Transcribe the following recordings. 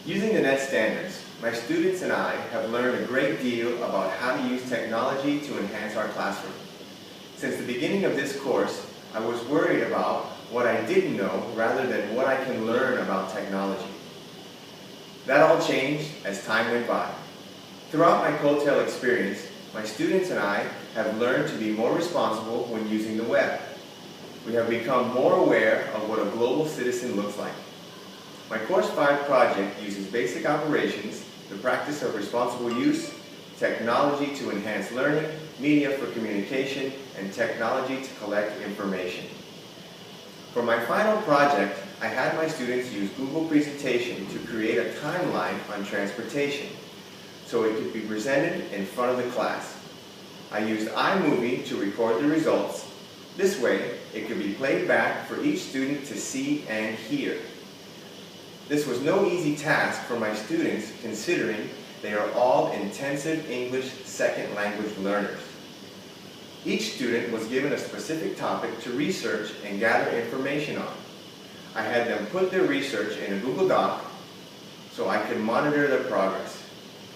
Using the net standards, my students and I have learned a great deal about how to use technology to enhance our classroom. Since the beginning of this course, I was worried about what I didn't know rather than what I can learn about technology. That all changed as time went by. Throughout my COETAIL experience, my students and I have learned to be more responsible when using the web. We have become more aware of what a global citizen looks like. My Course 5 project uses basic operations, the practice of responsible use, technology to enhance learning, media for communication, and technology to collect information. For my final project, I had my students use Google Presentation to create a timeline on transportation, so it could be presented in front of the class. I used iMovie to record the results. This way, it could be played back for each student to see and hear. This was no easy task for my students, considering they are all intensive English second language learners. Each student was given a specific topic to research and gather information on. I had them put their research in a Google Doc so I could monitor their progress.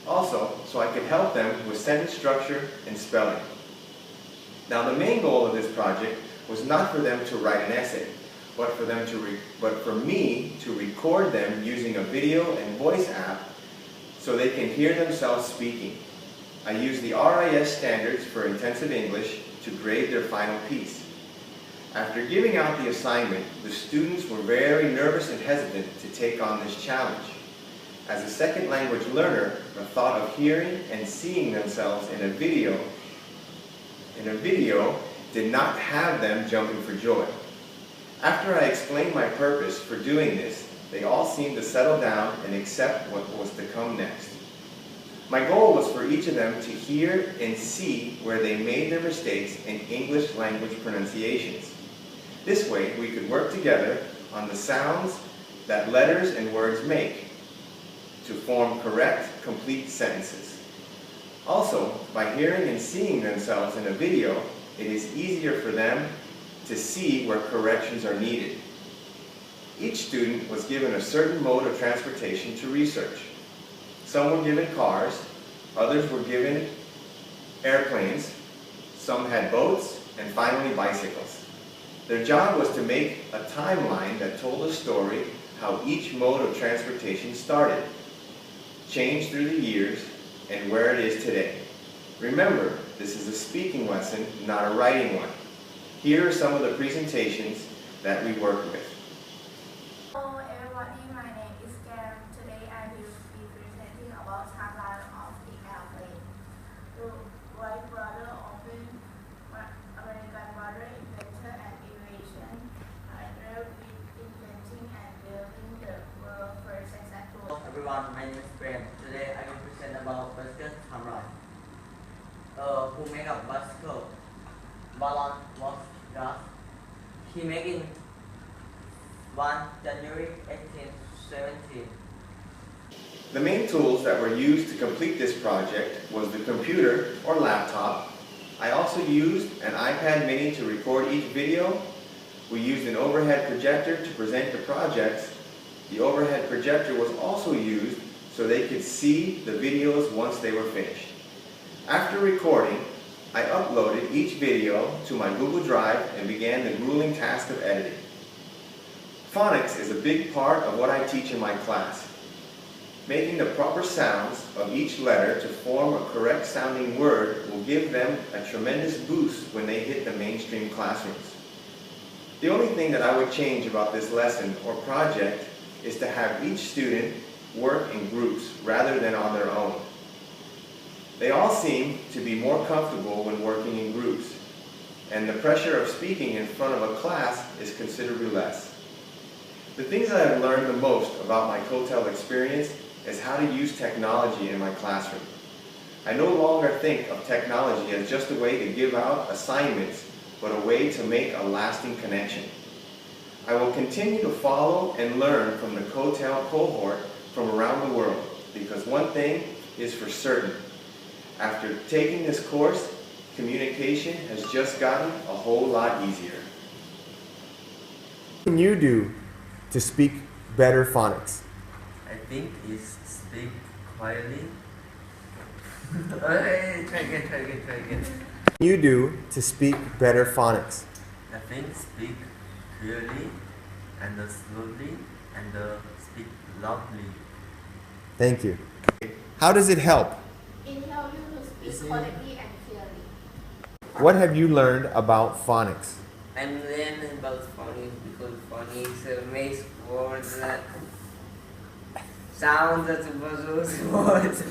Also, so I could help them with sentence structure and spelling. Now, the main goal of this project was not for them to write an essay, but for me to record them using a video and voice app so they can hear themselves speaking. I used the RIS standards for intensive English to grade their final piece. After giving out the assignment, the students were very nervous and hesitant to take on this challenge. As a second language learner, the thought of hearing and seeing themselves in a video did not have them jumping for joy. After I explained my purpose for doing this, they all seemed to settle down and accept what was to come next. My goal was for each of them to hear and see where they made their mistakes in English language pronunciations. This way, we could work together on the sounds that letters and words make to form correct, complete sentences. Also, by hearing and seeing themselves in a video, it is easier for them to see where corrections are needed. Each student was given a certain mode of transportation to research. Some were given cars, others were given airplanes, some had boats, and finally bicycles. Their job was to make a timeline that told a story how each mode of transportation started, changed through the years, and where it is today. Remember, this is a speaking lesson, not a writing one. Here are some of the presentations that we worked with. Hello everybody, my name is Karen. Today I will be presenting about timeline of the airplane. The Wright brother opened American water inventor and innovation. I drew with inventing and building the world's first successful. Hello everyone, my name is Graham. Today I will present about bicycle timeline. Who made a bicycle? Ballon was gas. He made in 1 January 1817. The main tools that were used to complete this project was the computer or laptop. I also used an iPad mini to record each video. We used an overhead projector to present the projects. The overhead projector was also used so they could see the videos once they were finished. After recording, I uploaded each video to my Google Drive and began the grueling task of editing. Phonics is a big part of what I teach in my class. Making the proper sounds of each letter to form a correct sounding word will give them a tremendous boost when they hit the mainstream classrooms. The only thing that I would change about this lesson or project is to have each student work in groups rather than on their own. They all seem to be more comfortable when working in groups, and the pressure of speaking in front of a class is considerably less. The things that I've learned the most about my COETAIL experience is how to use technology in my classroom. I no longer think of technology as just a way to give out assignments, but a way to make a lasting connection. I will continue to follow and learn from the COETAIL cohort from around the world, because one thing is for certain. After taking this course, communication has just gotten a whole lot easier. What can you do to speak better phonics? I think is speak quietly. Hey, try again. You do to speak better phonics. I think speak clearly and slowly and speak loudly. Thank you. How does it help? It helps you to speak correctly and clearly. What have you learned about phonics? I'm learning about phonics because phonics makes words that sound that supposed to words.